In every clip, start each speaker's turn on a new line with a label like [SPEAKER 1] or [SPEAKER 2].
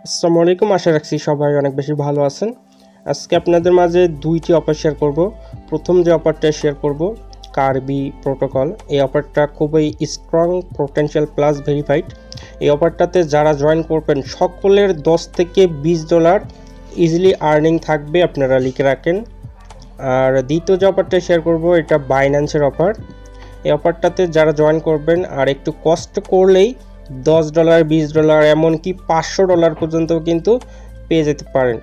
[SPEAKER 1] আসসালামু আলাইকুম, আশা রাখছি সবাই অনেক বেশি ভালো আছেন। আজকে আপনাদের মাঝে দুইটি অফার শেয়ার করব। প্রথম যে অফারটা শেয়ার করব CarV প্রোটোকল। এই অফারটা খুবই স্ট্রং, পোটেনশিয়াল প্লাস ভেরিফাইড। এই অফারটাতে যারা জয়েন করবেন সকলের $10 থেকে $20 ইজিলি আর্নিং থাকবে, আপনারা লিখে রাখেন। আর দ্বিতীয় যে অফারটা শেয়ার করব এটা বাইন্যান্সের অফার। এই অফারটাতে যারা জয়েন করবেন আর একটু কষ্ট করলেই $10, $20, এমনকি $500 পর্যন্ত কিন্তু পেয়ে যেতে পারেন।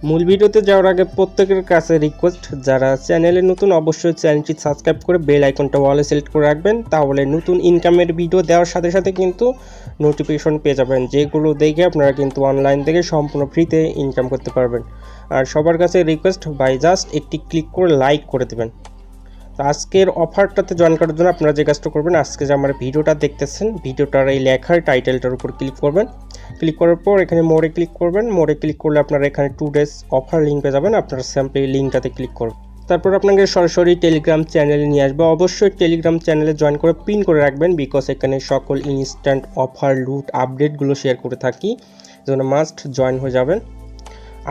[SPEAKER 1] মূল ভিডিওতে যাওয়ার আগে প্রত্যেকের কাছে রিকোয়েস্ট, যারা চ্যানেলে নতুন অবশ্যই চ্যানেলটি সাবস্ক্রাইব করে বেল আইকনটা অলে সিলেক্ট করে রাখবেন, তাহলে নতুন ইনকামের ভিডিও দেওয়ার সাথে সাথে কিন্তু নোটিফিকেশন পেয়ে যাবেন, যেগুলো দেখে আপনারা কিন্তু অনলাইন থেকে সম্পূর্ণ ফ্রিতে ইনকাম করতে পারবেন। আর সবার কাছে রিকোয়েস্ট, বাই জাস্ট একটি ক্লিক করে লাইক করে দেবেন। তো আজকের অফারটাতে জয়েন করার জন্য আপনারা যে কাজটা করবেন, আজকে যে আমার ভিডিওটা দেখতেছেন, ভিডিওটার এই লেখার টাইটেলটার উপর ক্লিক করবেন। ক্লিক করার পর এখানে মোড়ে ক্লিক করবেন। মোড়ে ক্লিক করলে আপনারা এখানে 2 days অফার লিঙ্ক পেয়ে যাবেন। আপনারা সিম্পলি লিঙ্কটাতে ক্লিক করবেন। তারপর আপনাকে সরাসরি টেলিগ্রাম চ্যানেলে নিয়ে আসবে। অবশ্যই টেলিগ্রাম চ্যানেলে জয়েন করে পিন করে রাখবেন, বিকজ এখানে সকল ইনস্ট্যান্ট অফার, লুট, আপডেটগুলো শেয়ার করে থাকি, যেন মাস্ট জয়েন হয়ে যাবেন।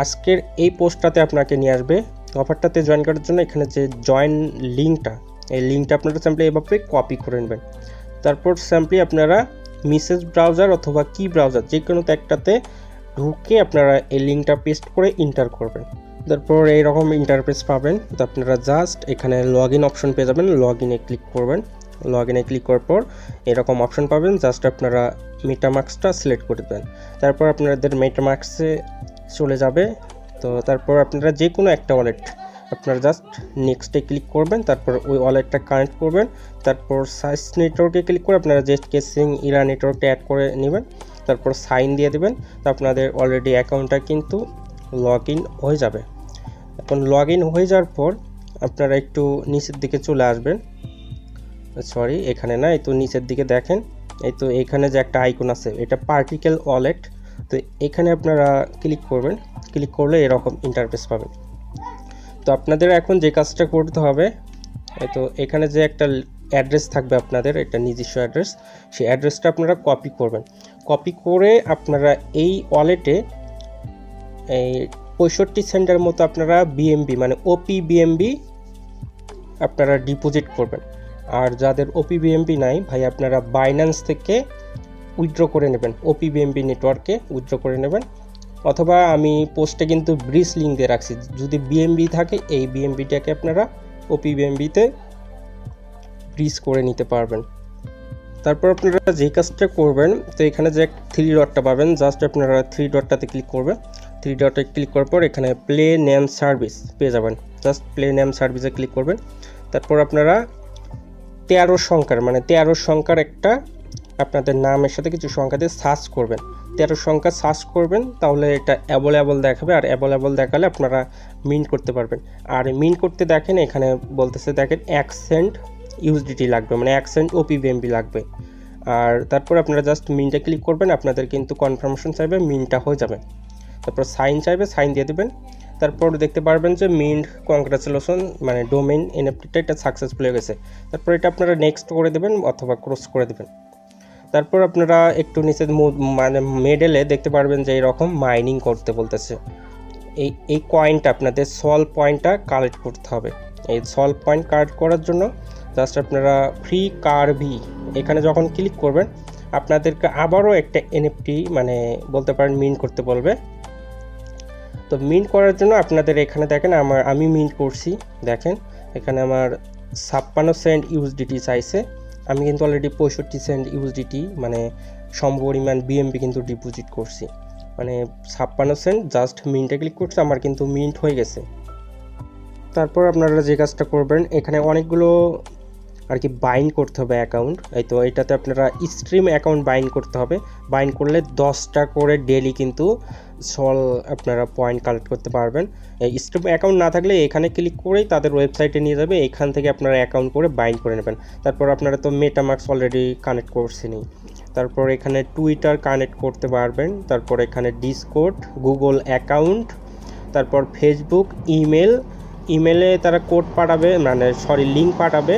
[SPEAKER 1] আজকের এই পোস্টটাতে আপনাকে নিয়ে আসবে। অফারটাতে জয়েন করার জন্য এখানে যে জয়েন লিঙ্কটা, এই লিঙ্কটা আপনারা সিম্পলি এভাবে কপি করে নেবেন। তারপর সিম্পলি আপনারা মেসেজ ব্রাউজার অথবা কি ব্রাউজার যে কোনো একটাতে ঢুকে আপনারা এই লিঙ্কটা পেস্ট করে এন্টার করবেন। তারপর এইরকম ইন্টারফেস পাবেন। তো আপনারা জাস্ট এখানে লগ ইন অপশন পেয়ে যাবেন, লগ ইনে ক্লিক করবেন। লগ ইনে ক্লিক করার পর এরকম অপশন পাবেন, জাস্ট আপনারা মেটামাস্কটা সিলেক্ট করে দেবেন। তারপর আপনাদের মেটামাস্কে চলে যাবে। তো তারপর আপনারা যে কোনো একটা ওয়ালেট আপনারা জাস্ট নেক্সটে ক্লিক করবেন। তারপর ওই ওয়ালেটটা কানেক্ট করবেন। তারপর সাইজ নেটওয়ার্কে ক্লিক করে আপনারা যে কেসিং ইরা নেটওয়ার্কটা অ্যাড করে নেবেন। তারপর সাইন দিয়ে দেবেন। তো আপনাদের অলরেডি অ্যাকাউন্টটা কিন্তু লগ ইন হয়ে যাবে। এখন লগ ইন হয়ে যাওয়ার পর আপনারা একটু নিচের দিকে চলে আসবেন। সরি, এখানে না, এই তো নিচের দিকে দেখেন, এই তো এখানে যে একটা আইকন আছে, এটা পার্টিকেল ওয়ালেট। তো এখানে আপনারা ক্লিক করবেন। ক্লিক করলে এরকম ইন্টারফেস পাবেন। তো আপনাদের এখন যে কাজটা করতে হবে, তো এখানে যে একটা অ্যাড্রেস থাকবে আপনাদের, এটা নিজস্ব অ্যাড্রেস, সেই অ্যাড্রেসটা আপনারা কপি করবেন। কপি করে আপনারা এই ওয়ালেটে এই 65 সেন্টের মতো আপনারা বিএমবি মানে ওপি বিএমবি আপনারা ডিপোজিট করবেন। আর যাদের ওপি বিএমবি নাই ভাই, আপনারা বাইন্যান্স থেকে উইথড্র করে নেবেন, ওপি বিএমবি নেটওয়ার্কে উইথড্র করে নেবেন। অথবা আমি পোস্টে কিন্তু ব্রিজ লিঙ্ক দিয়ে রাখছি, যদি বিএমবি থাকে এই বিএমবিটাকে আপনারা ওপি বিএমবিতে ব্রিজ করে নিতে পারবেন। তারপর আপনারা যে কাজটা করবেন, তো এখানে যে 3 ডটটা পাবেন, জাস্ট আপনারা 3 ডটটাতে ক্লিক করবেন। 3 ডটে ক্লিক করার পর এখানে প্লে নেম সার্ভিস পেয়ে যাবেন, জাস্ট প্লে নেম সার্ভিসে ক্লিক করবেন। তারপর আপনারা 13 সংখ্যার মানে 13 সংখ্যার একটা আপনাদের নামের সাথে কিছু সংখ্যা দিয়ে সার্চ করবেন। 13 সংখ্যা সার্চ করবেন, তাহলে এটা অ্যাভেলেবল দেখাবে। আর অ্যাভেলেবল দেখালে আপনারা মিন্ট করতে পারবেন। আর মিন্ট করতে দেখেন এখানে বলতেছে, দেখেন 1 সেন্ট USDT লাগবে, মানে 1 সেন্ট OPBMB লাগবে। আর তারপর আপনারা জাস্ট মিন্টে ক্লিক করবেন, আপনাদের কিন্তু কনফার্মেশন চাইবে, মিন্টটা হয়ে যাবে। তারপর সাইন চাইবে, সাইন দিয়ে দেবেন। তারপর দেখতে পারবেন যে মিন্ট কংগ্রাচুলেশন, মানে ডোমেইন এনএফটিটা এটা সাকসেসফুল হয়ে গেছে। তারপর এটা আপনারা নেক্সট করে দেবেন অথবা ক্রস করে দেবেন। তারপর আপনারা একটু নিচে মানে মিডলে দেখতে পারবেন যে এরকম মাইনিং করতে বলতেছে। এই কয়েনটা আপনাদের সল পয়েন্টটা কালেক্ট করতে হবে। এই সল পয়েন্ট কালেক্ট করার জন্য জাস্ট আপনারা ফ্রি CarV এখানে যখন ক্লিক করবেন, আপনাদেরকে আবারও একটা এনএফটি মানে বলতে পারেন মিন্ট করতে বলবে। তো মিন্ট করার জন্য আপনাদের এখানে দেখেন আমি মিন্ট করছি, দেখেন এখানে আমার 56 সেন্ট USDT চাইছে। আমি কিন্তু অলরেডি 65 সেন্ট USDT মানে সমপরিমাণ বিএমবি কিন্তু ডিপোজিট করছি, মানে 56 সেন্ট। জাস্ট মিন্টে ক্লিক করছি, আমার কিন্তু মিন্ট হয়ে গেছে। তারপর আপনারা যে কাজটা করবেন, এখানে অনেকগুলো আর কি বাইন্ড করতে হবে অ্যাকাউন্ট। এই তো এটাতে আপনারা স্ট্রিম অ্যাকাউন্ট বাইন্ড করতে হবে। বাইন্ড করলে 10টা করে ডেলি কিন্তু সল আপনারা পয়েন্ট কালেক্ট করতে পারবেন। এই স্ট্রিম অ্যাকাউন্ট না থাকলে এখানে ক্লিক করেই তাদের ওয়েবসাইটে নিয়ে যাবে, এখান থেকে আপনারা অ্যাকাউন্ট করে বাইন্ড করে নেবেন। তারপর আপনারা তো মেটামাস্ক অলরেডি কানেক্ট করছেনই। তারপর এখানে টুইটার কানেক্ট করতে পারবেন। তারপর এখানে ডিসকর্ড, গুগল অ্যাকাউন্ট, তারপর ফেসবুক, ইমেলে তারা কোড পাঠাবে, মানে লিঙ্ক পাঠাবে।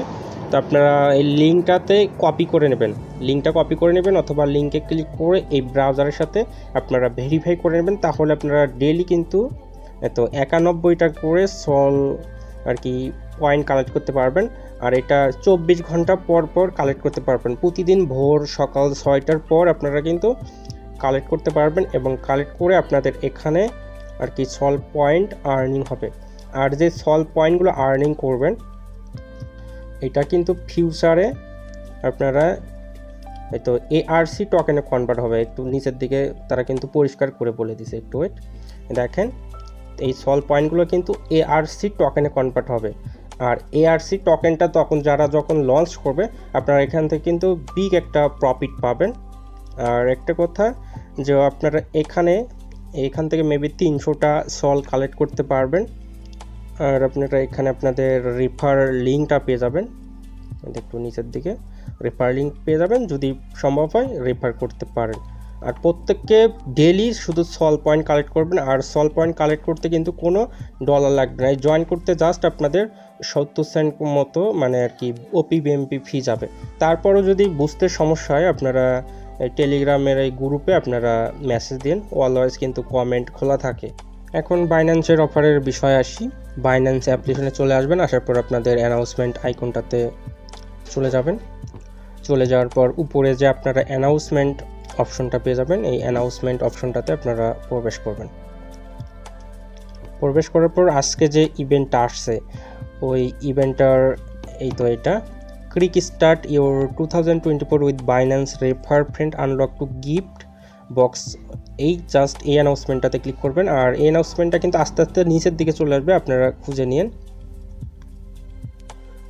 [SPEAKER 1] তো আপনারা এই লিঙ্কটাতে কপি করে নেবেন, লিঙ্কটা কপি করে নেবেন অথবা লিঙ্কে ক্লিক করে এই ব্রাউজারের সাথে আপনারা ভেরিফাই করে নেবেন। তাহলে আপনারা ডেইলি কিন্তু 91টা করে সল আর কি পয়েন্ট কালেক্ট করতে পারবেন। আর এটা 24 ঘন্টা পর পর কালেক্ট করতে পারবেন। প্রতিদিন ভোর সকাল 6টার পর আপনারা কিন্তু কালেক্ট করতে পারবেন এবং কালেক্ট করে আপনাদের এখানে আর কি সল পয়েন্ট আর্নিং হবে। আর যে সল পয়েন্টগুলো আর্নিং করবেন এটা কিন্তু ফিউচারে আপনারা এআরসি টোকেনে কনভার্ট হবে। একটু নিচের দিকে তারা কিন্তু পরিষ্কার করে বলে দিছে, একটু ওয়েট দেখেন। এই সল পয়েন্টগুলো কিন্তু এআরসি টোকেনে কনভার্ট হবে। আর এআরসি টোকেনটা যখন লঞ্চ করবে আপনারা এখান থেকে কিন্তু বিগ একটা প্রফিট পাবেন। আর একটা কথা যে আপনারা এখান থেকে মেবি 300টা সল কালেক্ট করতে পারবেন। আর আপনারা এখানে আপনাদের রেফার লিঙ্কটা পেয়ে যাবেন, একটু নিচের দিকে রেফার লিঙ্ক পেয়ে যাবেন, যদি সম্ভব হয় রেফার করতে পারেন। আর প্রত্যেককে ডেলি শুধু সল পয়েন্ট কালেক্ট করবেন। আর সল পয়েন্ট কালেক্ট করতে কিন্তু কোনো ডলার লাগবে না, জয়েন করতে জাস্ট আপনাদের 70 সেন্ট মতো মানে আর কি ওপিবিএমপি ফি যাবে। তারপরও যদি বুঝতে সমস্যা হয় আপনারা টেলিগ্রামের এই গ্রুপে আপনারা মেসেজ দিন, অলওয়েজ কিন্তু কমেন্ট খোলা থাকে। এখন বাইন্যান্সের অফারের বিষয়ে আসি। বাইন্যান্স অ্যাপ্লিকেশনে চলে আসবেন, আসার পর আপনাদের অ্যানাউন্সমেন্ট আইকনটাতে চলে যাবেন। চলে যাওয়ার পর উপরে যে আপনারা অ্যানাউন্সমেন্ট অপশনটা পেয়ে যাবেন, এই অ্যানাউন্সমেন্ট অপশনটাতে আপনারা প্রবেশ করবেন। প্রবেশ করার পর আজকে যে ইভেন্টটা আসছে ওই ইভেন্টটার এটা Kickstart your 2024 with Binance refer friend unlock two gift box, এই অ্যানাউন্সমেন্টটাতে ক্লিক করবেন। আর এই অ্যানাউন্সমেন্টটা কিন্তু আস্তে আস্তে নিচের দিকে চলে আসবে, আপনারা খুঁজে নিন।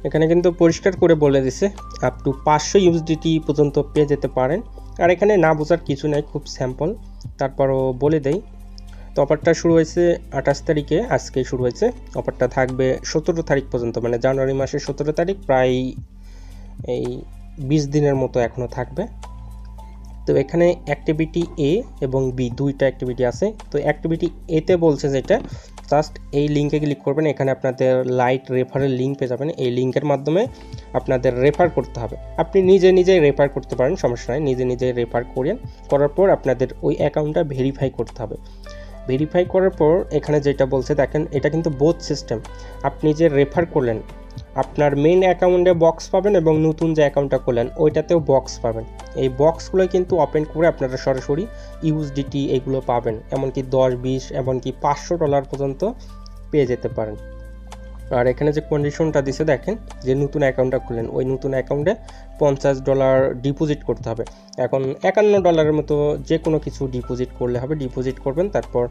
[SPEAKER 1] এখানে কিন্তু পরিষ্কার করে বলে দিছে আপ টু 500 ইউএসডিটি পর্যন্ত পেয়ে যেতে পারেন। আর এখানে না বোঝার কিছু নেই, খুব স্যাম্পল, তারপরও বলে দেই। তো অফারটা শুরু হয়েছে 28 তারিখে, আজকে শুরু হয়েছে। অফারটা থাকবে 17 তারিখ পর্যন্ত, মানে জানুয়ারি মাসের 17 তারিখ, প্রায় এই 20 দিনের মতো এখনও থাকবে। তো এখানে অ্যাক্টিভিটি এ এবং বি দুইটা অ্যাক্টিভিটি আছে। তো অ্যাক্টিভিটি এতে বলছে যেটা জাস্ট এই লিঙ্কে ক্লিক করবেন, এখানে আপনাদের লাইট রেফারের লিঙ্ক পেয়ে যাবেন। এই লিঙ্কের মাধ্যমে আপনাদের রেফার করতে হবে। আপনি নিজে রেফার করতে পারেন, সমস্যা নাই, নিজে রেফার করার পর আপনাদের ওই অ্যাকাউন্টটা ভেরিফাই করতে হবে। ভেরিফাই করার পর এখানে যেটা বলছে দেখেন, এটা কিন্তু বোথ সিস্টেম। আপনি যে রেফার করলেন আপনার মেইন অ্যাকাউন্টে বক্স পাবেন এবং নতুন যে অ্যাকাউন্টটা করলেন ওইটাতেও বক্স পাবেন। এই বক্সগুলো কিন্তু ওপেন করে আপনারা সরাসরি ইউএসডিটি এগুলো পাবেন, এমনকি 10, 20, এমনকি $500 পর্যন্ত পেয়ে যেতে পারেন। আর এখানে যে কন্ডিশনটা দিছে দেখেন, যে নতুন অ্যাকাউন্টটা খুললেন ওই নতুন অ্যাকাউন্টে $50 ডিপোজিট করতে হবে। এখন $51 মতো যে কোনো কিছু ডিপোজিট করলে হবে, ডিপোজিট করবেন, তারপর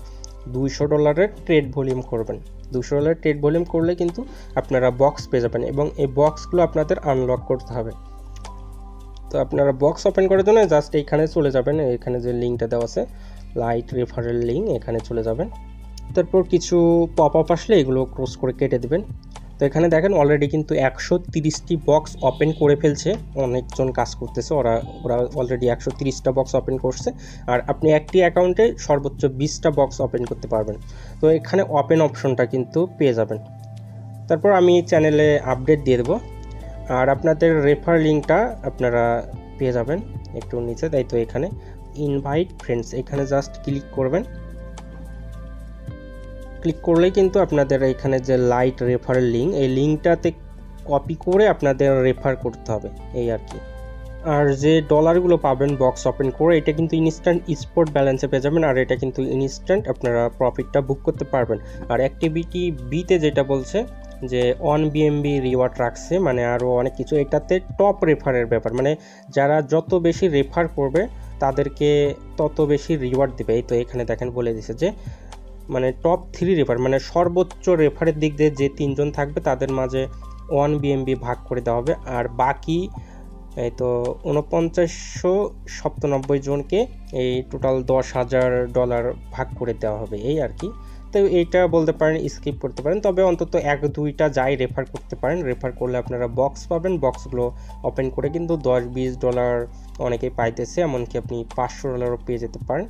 [SPEAKER 1] $200 ট্রেড ভলিউম করবেন। $200 ট্রেড ভলিউম করলে কিন্তু আপনারা বক্স পেয়ে যাবেন এবং এই বক্সগুলো আপনাদের আনলক করতে হবে। তো আপনারা বক্স ওপেন করার জন্য জাস্ট এইখানে চলে যাবেন, এখানে যে লিঙ্কটা দেওয়া আছে লাইট রেফারেল লিঙ্ক, এখানে চলে যাবেন। তারপর কিছু পপ আপ আসলে এগুলো ক্রস করে কেটে দেবেন। তো এখানে দেখেন অলরেডি কিন্তু 130টি বক্স ওপেন করে ফেলছে, অনেকজন কাজ করতেছে, ওরা অলরেডি 130টা বক্স ওপেন করছে। আর আপনি একটি অ্যাকাউন্টে সর্বোচ্চ 20টা বক্স ওপেন করতে পারবেন। তো এখানে ওপেন অপশনটা কিন্তু পেয়ে যাবেন। তারপর আমি চ্যানেলে আপডেট দিয়ে দেবো। আর আপনাদের রেফার লিঙ্কটা আপনারা পেয়ে যাবেন একটু নিচে, তাই তো এখানে ইনভাইট ফ্রেন্ডস, এখানে জাস্ট ক্লিক করবেন। ক্লিক করলেই কিন্তু আপনাদের এখানে যে লাইট রেফারেল লিঙ্ক, এই লিঙ্কটাতে কপি করে আপনাদের রেফার করতে হবে, এই আর কি। আর যে ডলারগুলো পাবেন বক্স ওপেন করে এটা কিন্তু ইনস্ট্যান্ট স্পট ব্যালেন্সে পেয়ে যাবেন। আর এটা কিন্তু ইনস্ট্যান্ট আপনারা প্রফিটটা বুক করতে পারবেন। আর অ্যাক্টিভিটি বিতে যেটা বলছে যে 1 BNB রিওয়ার্ড রাখছে, মানে আরও অনেক কিছু। এটাতে টপ রেফারের ব্যাপার, মানে যারা যত বেশি রেফার করবে তাদেরকে তত বেশি রিওয়ার্ড দেবে। এই তো এখানে দেখেন বলে দিছে যে মানে টপ 3 রেফার, মানে সর্বোচ্চ রেফারের দিক দিয়ে যে 3 জন থাকবে তাদের মাঝে 1 BNB ভাগ করে দেওয়া হবে। আর বাকি এই তো 4997 জনকে এই টোটাল $10,000 ভাগ করে দেওয়া হবে, এই আর কি। তো এইটা বলতে পারেন স্কিপ করতে পারেন, তবে অন্তত 1-2টা যাই রেফার করতে পারেন। রেফার করলে আপনারা বক্স পাবেন, বক্সগুলো ওপেন করে কিন্তু $10-20 অনেকেই পাইতেছে, এমনকি আপনি $500 পেয়ে যেতে পারেন।